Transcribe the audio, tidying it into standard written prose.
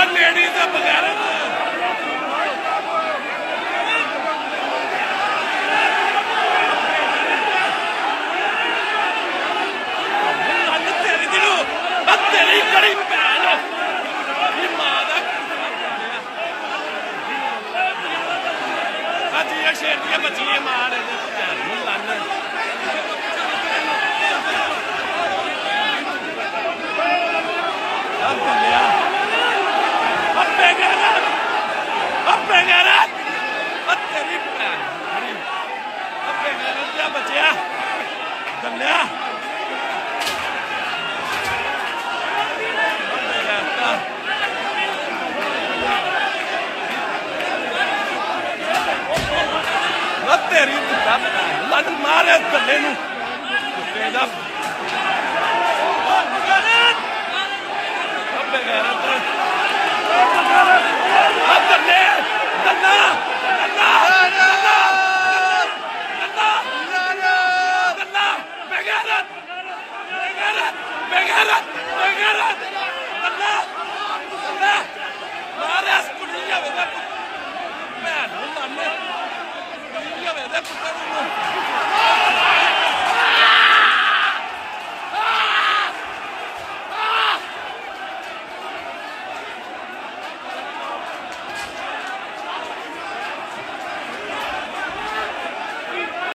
ladies ਦੇ ਬਗੈਰ ਤੇਰੀ ਕੜੀ ਭੈਣ ਦੀ ਮਾਂ ਦਾ ਅੱਜ ਇਹ ਸ਼ੇਰ ਦੀਆਂ ਬੱਚੀਆਂ ਮਾਰ ਭੈਣ ਨੂੰ ਲੰਨ अब लिया अपने घर तेरी भैन अपने घर क्या बचिया गलिया तेरी लग मारे गले नु